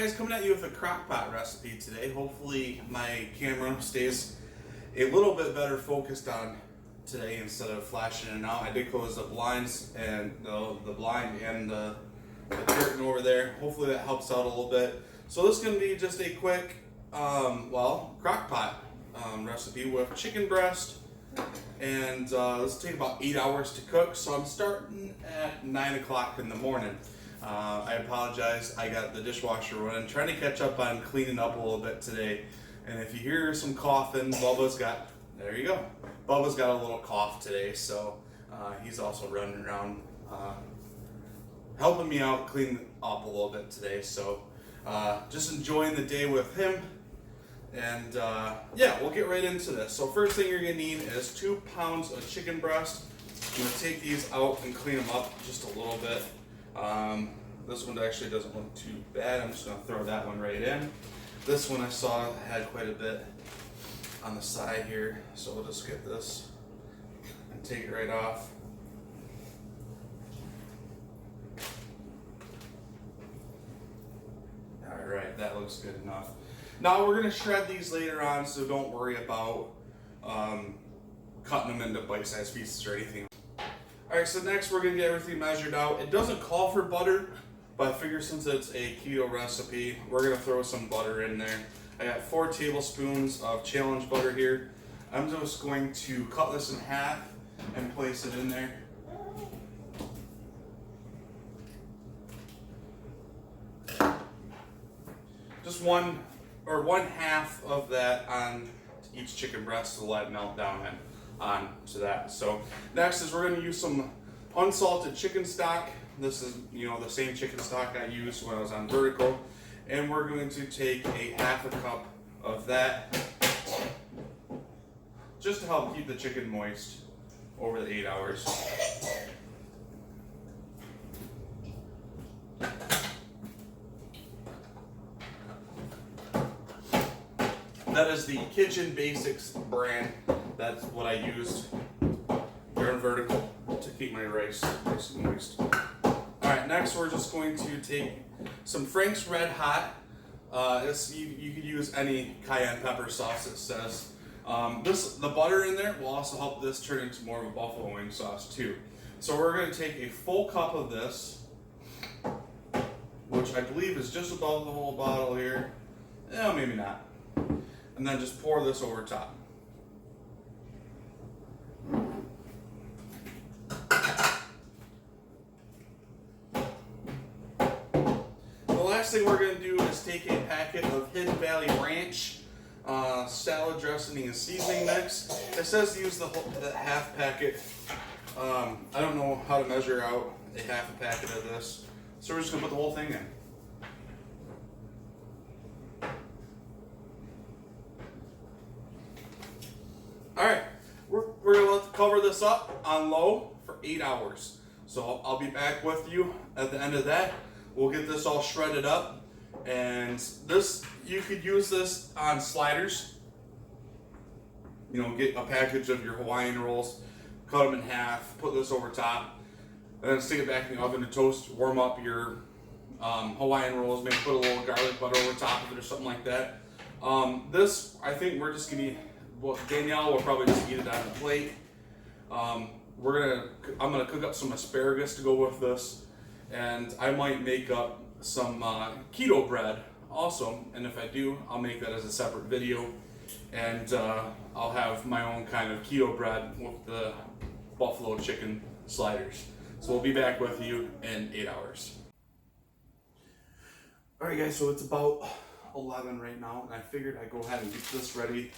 Alright guys, coming at you with a crockpot recipe today. Hopefully my camera stays a little bit better focused on today instead of flashing in and out. I did close the blinds and the blind and the curtain over there. Hopefully that helps out a little bit. So this is going to be just a quick, crockpot recipe with chicken breast. And this will take about 8 hours to cook. So I'm starting at 9 o'clock in the morning. I apologize, I got the dishwasher running, trying to catch up on cleaning up a little bit today. And if you hear some coughing, Bubba's got a little cough today, so he's also running around helping me out clean up a little bit today. So just enjoying the day with him. And yeah, we'll get right into this. So first thing you're gonna need is 2 pounds of chicken breast. I'm gonna take these out and clean them up just a little bit. This one actually doesn't look too bad. I'm just going to throw that one right in. This one I saw had quite a bit on the side here, so we'll just get this and take it right off. Alright, that looks good enough. Now we're going to shred these later on, so don't worry about cutting them into bite-sized pieces or anything. Alright, so next we're going to get everything measured out. It doesn't call for butter, but I figure since it's a keto recipe, we're going to throw some butter in there. I got 4 tablespoons of challenge butter here. I'm just going to cut this in half and place it in there. Just one half of that on each chicken breast to let it melt down in. On to that. So next is we're going to use some unsalted chicken stock. This is, the same chicken stock I used when I was on vertical, and we're going to take a half a cup of that just to help keep the chicken moist over the 8 hours. That is the Kitchen Basics brand. That's what I used during vertical to keep my rice nice and moist. Alright, next we're just going to take some Frank's Red Hot. You could use any cayenne pepper sauce, it says. The butter in there will also help this turn into more of a buffalo wing sauce too. So we're going to take a full cup of this, which I believe is just about the whole bottle here. Maybe not. And then just pour this over top. The last thing we're going to do is take a packet of Hidden Valley Ranch salad dressing and seasoning mix. It says to use the half packet. I don't know how to measure out a half a packet of this, so we're just going to put the whole thing in. Alright, we're going to cover this up on low for 8 hours. So I'll be back with you at the end of that. We'll get this all shredded up. And this, you could use this on sliders. Get a package of your Hawaiian rolls, cut them in half, put this over top, and then stick it back in the oven to toast, warm up your Hawaiian rolls, maybe put a little garlic butter over top of it or something like that. This, I think we're just going to Danielle will probably just eat it on the plate. I'm gonna cook up some asparagus to go with this, and I might make up some keto bread also. And if I do, I'll make that as a separate video, and I'll have my own kind of keto bread with the buffalo chicken sliders. So we'll be back with you in 8 hours. All right, guys. So it's about 11 right now, and I figured I'd go ahead and get this ready.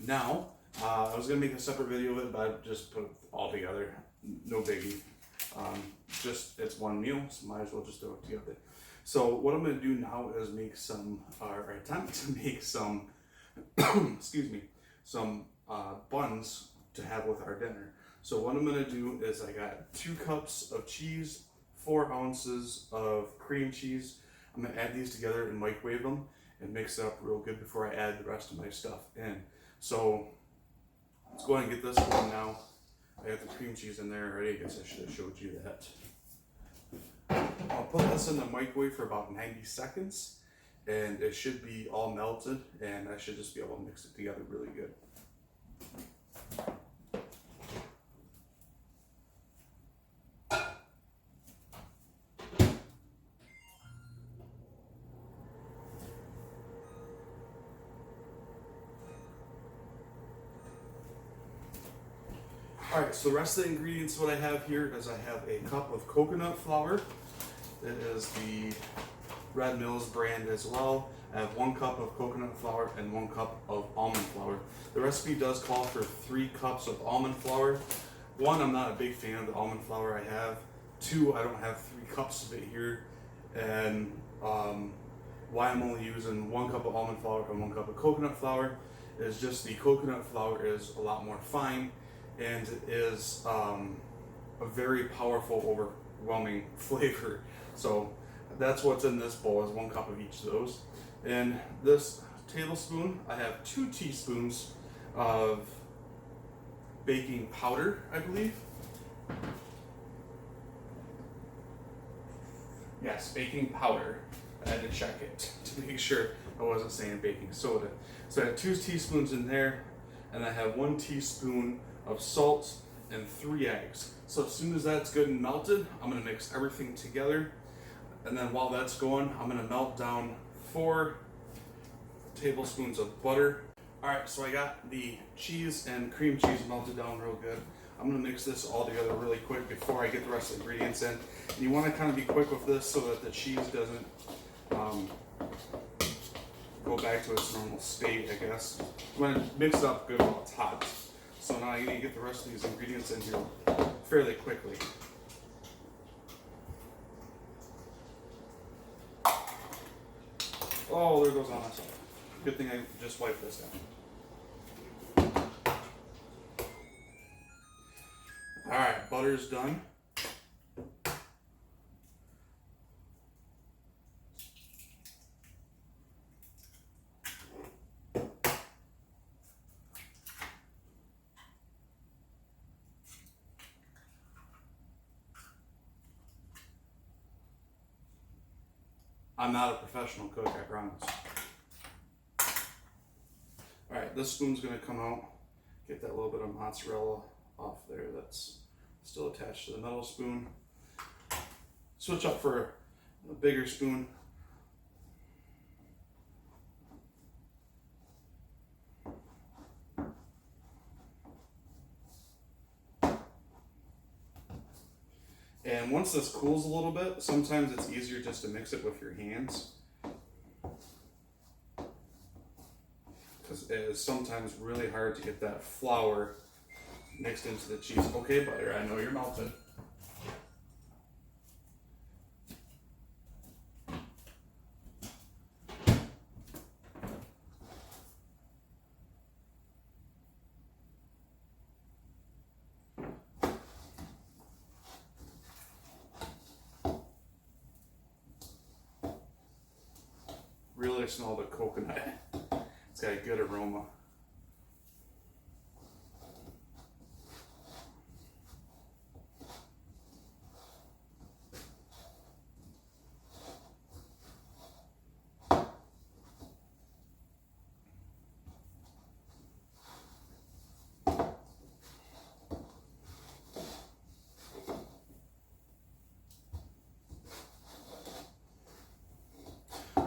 Now, I was going to make a separate video of it, but I just put it all together. No biggie. It's one meal, so might as well just throw it together. So what I'm going to do now is make some, or attempt to make some, excuse me, some buns to have with our dinner. So what I'm going to do is I got 2 cups of cheese, 4 ounces of cream cheese. I'm going to add these together and microwave them and mix it up real good before I add the rest of my stuff in. So let's go ahead and get this going now. I got the cream cheese in there already. I guess I should have showed you that. I'll put this in the microwave for about 90 seconds and it should be all melted, and I should just be able to mix it together really good. Alright, so the rest of the ingredients, what I have here is I have a cup of coconut flour. It is the Red Mills brand as well. I have 1 cup of coconut flour and 1 cup of almond flour. The recipe does call for 3 cups of almond flour. 1, I'm not a big fan of the almond flour I have. 2, I don't have 3 cups of it here. And why I'm only using 1 cup of almond flour and 1 cup of coconut flour is just the coconut flour is a lot more fine, and it is a very powerful, overwhelming flavor. So that's what's in this bowl, is 1 cup of each of those. And this tablespoon, I have 2 teaspoons of baking powder, I believe. Yes, baking powder. I had to check it to make sure I wasn't saying baking soda. So I have 2 teaspoons in there, and I have 1 teaspoon of salt and 3 eggs. So as soon as that's good and melted, I'm gonna mix everything together. And then while that's going, I'm gonna melt down 4 tablespoons of butter. All right, so I got the cheese and cream cheese melted down real good. I'm gonna mix this all together really quick before I get the rest of the ingredients in. And you wanna kind of be quick with this so that the cheese doesn't go back to its normal state, I guess. I'm gonna mix it up good while it's hot. So now I need to get the rest of these ingredients in here fairly quickly. Oh, there goes all my stuff. Good thing I just wiped this down. Alright, butter's done. I'm not a professional cook, I promise. Alright, this spoon's gonna come out, get that little bit of mozzarella off there that's still attached to the metal spoon. Switch up for a bigger spoon. And once this cools a little bit, sometimes it's easier just to mix it with your hands, because it is sometimes really hard to get that flour mixed into the cheese. Okay, butter, I know you're melted. Really smell the coconut. It's got a good aroma.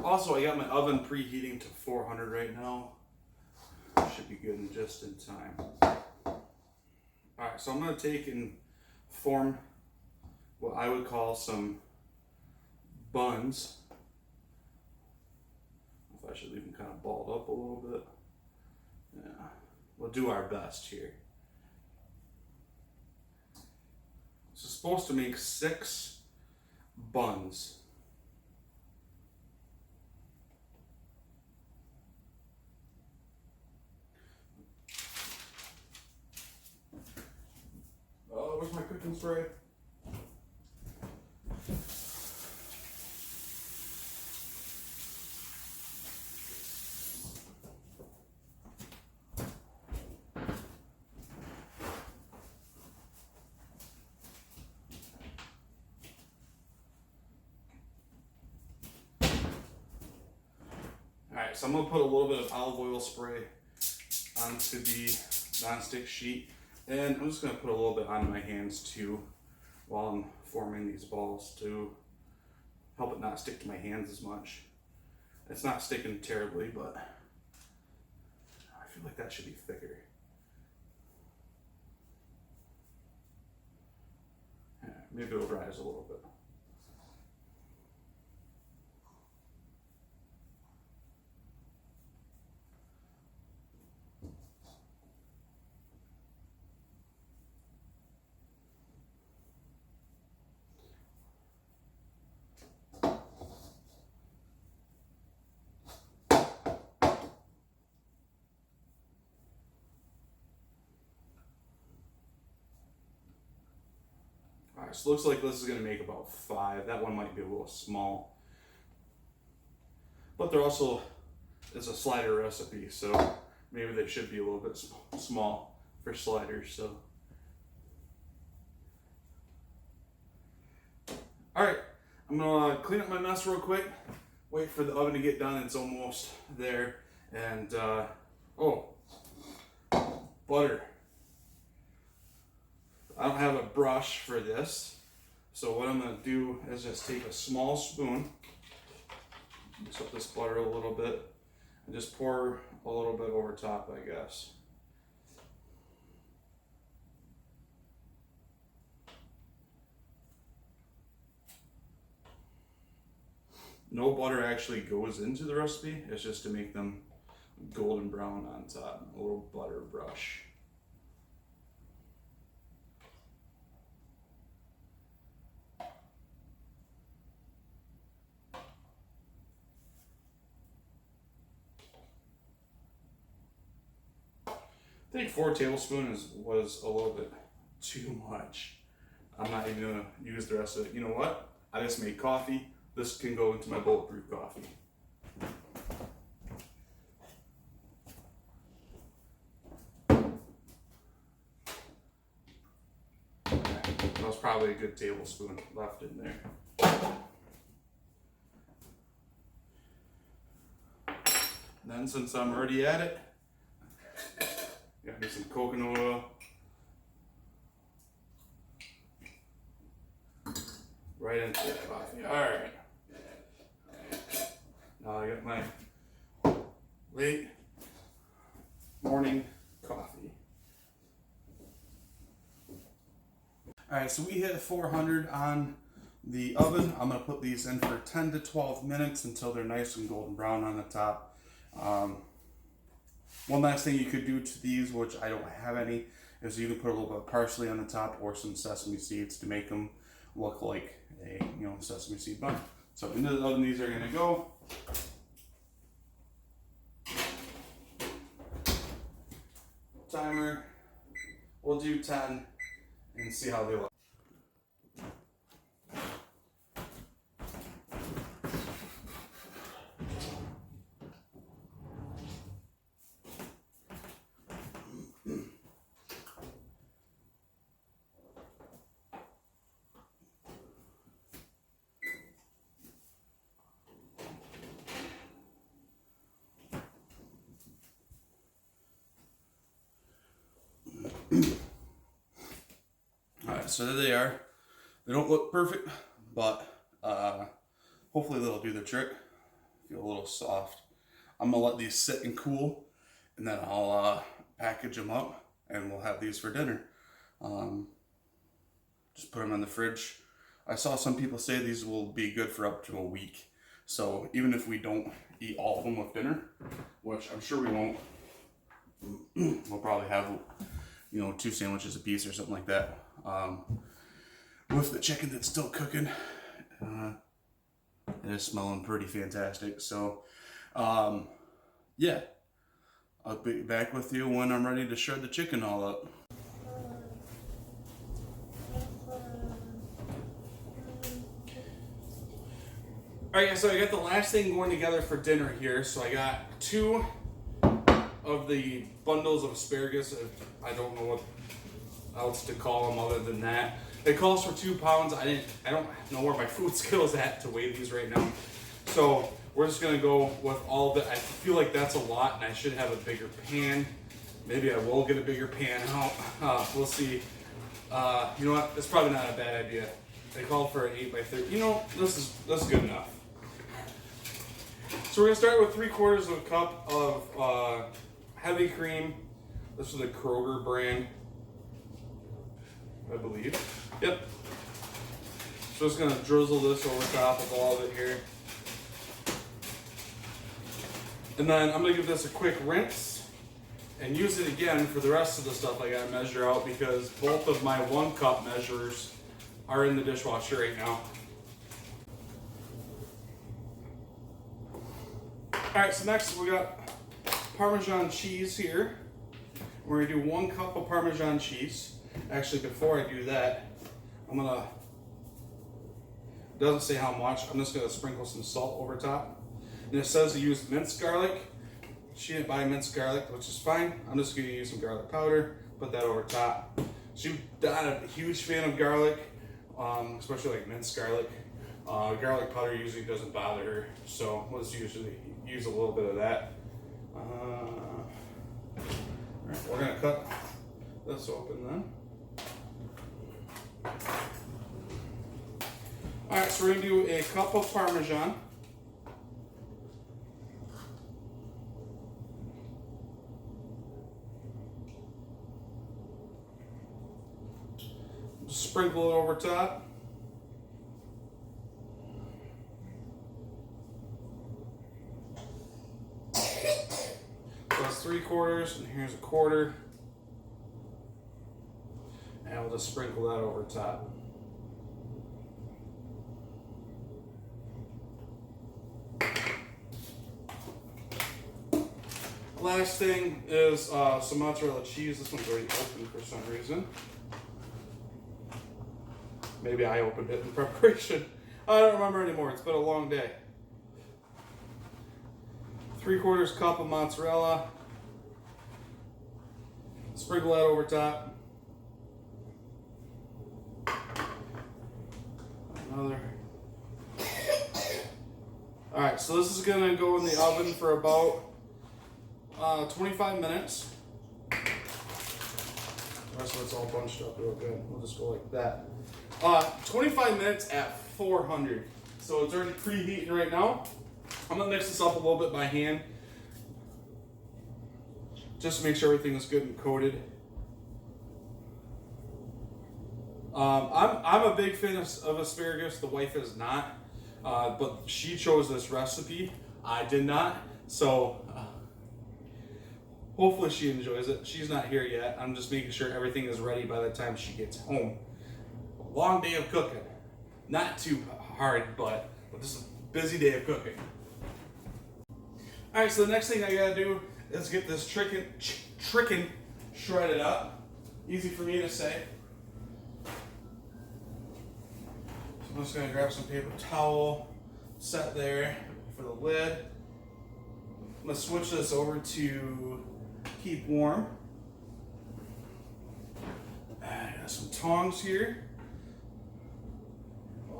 Also, I got my oven preheating to 400 right now. Should be good in just in time. Alright, so I'm going to take and form what I would call some buns. If I should leave them kind of balled up a little bit. Yeah, we'll do our best here. So it's supposed to make 6 buns. Where's my cooking spray? Alright, so I'm going to put a little bit of olive oil spray onto the nonstick sheet. And I'm just going to put a little bit on my hands too while I'm forming these balls to help it not stick to my hands as much. It's not sticking terribly, but I feel like that should be thicker. Yeah, maybe it'll rise a little bit. Alright, so looks like this is going to make about 5. That one might be a little small. But they're also, it's a slider recipe, so maybe they should be a little bit small for sliders. So, alright, I'm going to clean up my mess real quick, wait for the oven to get done. It's almost there. And, oh, butter. I don't have a brush for this, so what I'm going to do is just take a small spoon, mix up this butter a little bit, and just pour a little bit over top, I guess. No butter actually goes into the recipe, it's just to make them golden brown on top. A little butter brush. I think 4 tablespoons was a little bit too much. I'm not even gonna use the rest of it. You know what? I just made coffee. This can go into my bulletproof coffee. That was probably a good tablespoon left in there. Then since I'm already at it, got me some coconut oil. Right into the coffee. Alright. Now I got my late morning coffee. Alright, so we hit 400 on the oven. I'm going to put these in for 10 to 12 minutes until they're nice and golden brown on the top. One last thing you could do to these, which I don't have any, is you can put a little bit of parsley on the top or some sesame seeds to make them look like a sesame seed bun. So into the oven these are going to go. Timer, we'll do 10 and see how they look. Alright, so there they are. They don't look perfect, but hopefully they'll do the trick. Feel a little soft. I'm going to let these sit and cool, and then I'll package them up, and we'll have these for dinner. Just put them in the fridge. I saw some people say these will be good for up to a week. So even if we don't eat all of them with dinner, which I'm sure we won't, we'll probably have 2 sandwiches a piece or something like that. With the chicken that's still cooking, it is smelling pretty fantastic. So, yeah, I'll be back with you when I'm ready to shred the chicken all up. Alright, so I got the last thing going together for dinner here. So I got 2 of the bundles of asparagus. I don't know what else to call them other than that. It calls for 2 pounds. I don't know where my food scale is at to weigh these right now. So we're just gonna go with all of it. I feel like that's a lot, and I should have a bigger pan. Maybe I will get a bigger pan out. We'll see. You know what? It's probably not a bad idea. They called for an 8x30. You know, that's good enough. So we're gonna start with 3/4 of a cup of heavy cream. This is the Kroger brand, I believe. Yep. So just gonna drizzle this over top of all of it here. And then I'm gonna give this a quick rinse and use it again for the rest of the stuff I gotta measure out, because both of my 1 cup measures are in the dishwasher right now. Alright, so next we got Parmesan cheese here. We're gonna do 1 cup of Parmesan cheese. Actually, before I do that, it doesn't say how much, I'm just gonna sprinkle some salt over top. And it says to use minced garlic. She didn't buy minced garlic, which is fine. I'm just gonna use some garlic powder, put that over top. She's not a huge fan of garlic, especially like minced garlic. Garlic powder usually doesn't bother her, so let's usually use a little bit of that. Alright, we're gonna cut this open then. Alright, so we're gonna do a cup of Parmesan. Sprinkle it over top. So that's 3/4, and here's 1/4. And we'll just sprinkle that over top. Last thing is some mozzarella cheese. This one's already open for some reason. Maybe I opened it in preparation. I don't remember anymore. It's been a long day. 3/4 cup of mozzarella. Sprinkle that over top. Another. Alright, so this is going to go in the oven for about 25 minutes. The rest of it's all bunched up real good. We'll just go like that. 25 minutes at 400. So it's already preheating right now. I'm gonna mix this up a little bit by hand, just to make sure everything is good and coated. I'm a big fan of asparagus. The wife is not, but she chose this recipe. I did not. So hopefully she enjoys it. She's not here yet. I'm just making sure everything is ready by the time she gets home. Long day of cooking. Not too hard, but this is a busy day of cooking. Alright, so the next thing I gotta do is get this chicken shredded up. Easy for me to say. So I'm just gonna grab some paper towel, set there for the lid. I'm gonna switch this over to keep warm. I got some tongs here.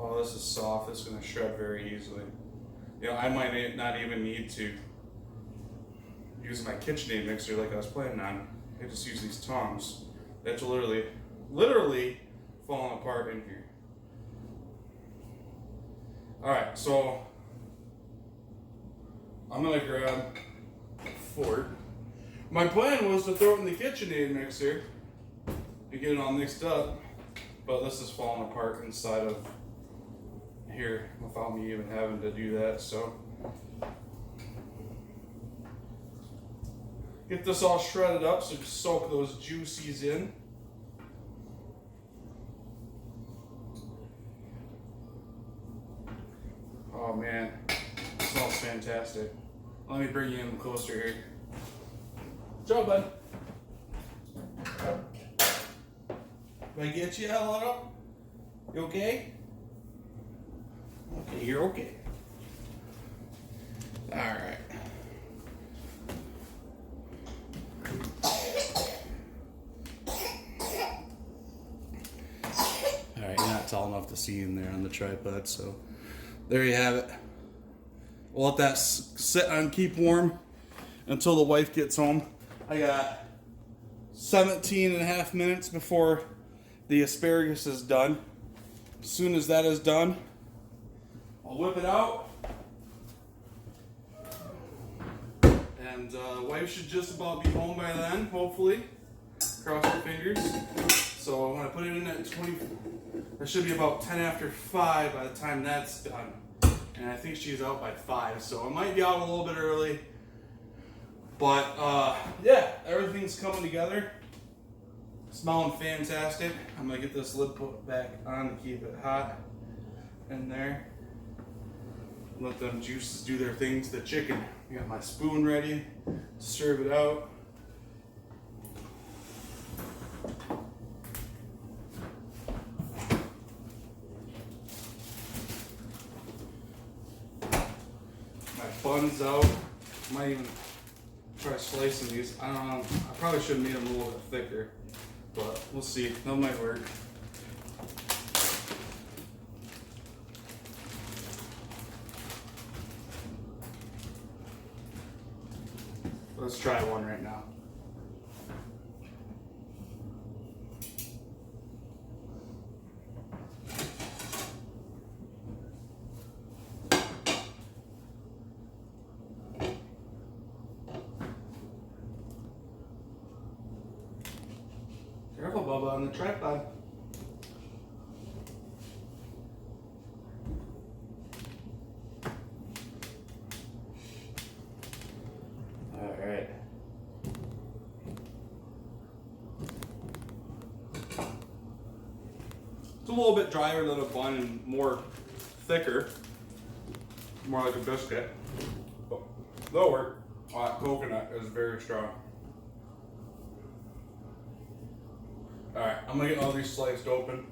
Oh, this is soft. It's going to shred very easily. You know, I might not even need to use my KitchenAid mixer like I was planning on. I just use these tongs. That's literally falling apart in here. Alright, so I'm going to grab a fork. My plan was to throw it in the KitchenAid mixer and get it all mixed up, but this is falling apart inside of here without me even having to do that. So get this all shredded up so you soak those juices in. Oh man, it smells fantastic. Let me bring you in closer here. Joe, bud. Did I get you, Hello? You okay? Okay, you're okay. Alright. Alright, you're not tall enough to see in there on the tripod, so there you have it. We'll let that sit on keep warm until the wife gets home. I got 17 and a half minutes before the asparagus is done. As soon as that is done, I'll whip it out. And wife should just about be home by then, hopefully. Cross your fingers. So I'm going to put it in at 20. That should be about 10 after 5 by the time that's done. And I think she's out by 5, so I might be out a little bit early. But yeah, everything's coming together. Smelling fantastic. I'm gonna get this lid put back on to keep it hot in there. Let them juices do their thing to the chicken. I got my spoon ready to serve it out. My bun's out. Might even try slicing these. I don't know. I probably should have made them a little bit thicker, but we'll see. That might work. Let's try one right now. Careful, Bubba, on the tripod. Alright. It's a little bit drier than a bun and more thicker. More like a biscuit. But that'll work. That coconut is very strong. Alright, I'm gonna get all these sliced open.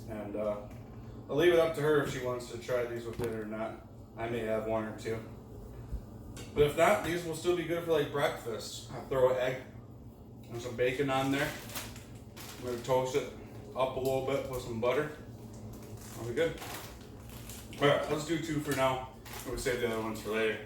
And I'll leave it up to her if she wants to try these with it or not. I may have one or two. But if not, these will still be good for like breakfast. I'll throw an egg and some bacon on there. I'm gonna toast it up a little bit with some butter. That'll be good. Alright, let's do 2 for now. We'll save the other ones for later.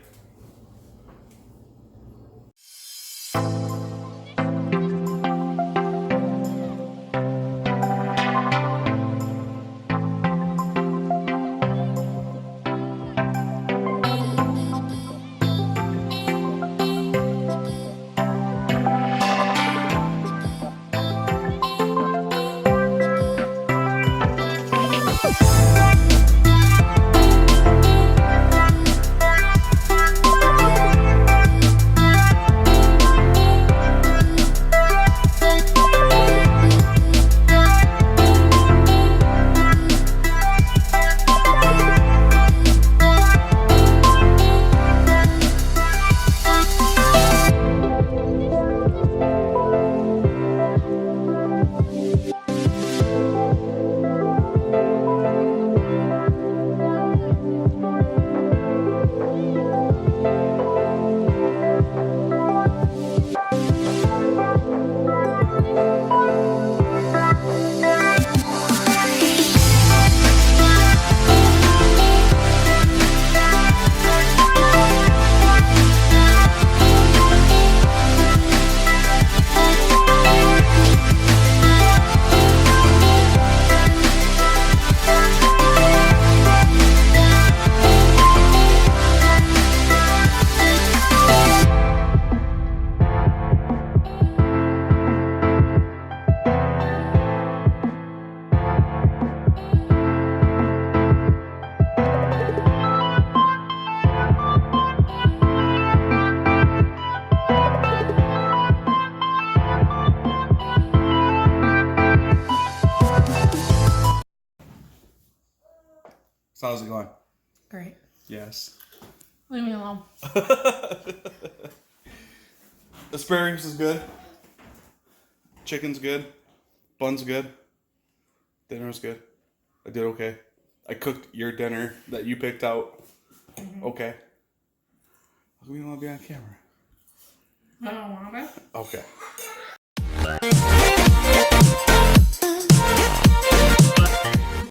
So how's it going? Great. Yes. Leave me alone. Asparagus is good. Chicken's good. Bun's good. Dinner's good. I did okay. I cooked your dinner that you picked out. Mm-hmm. Okay. We don't want to be on camera. I don't want to. Okay.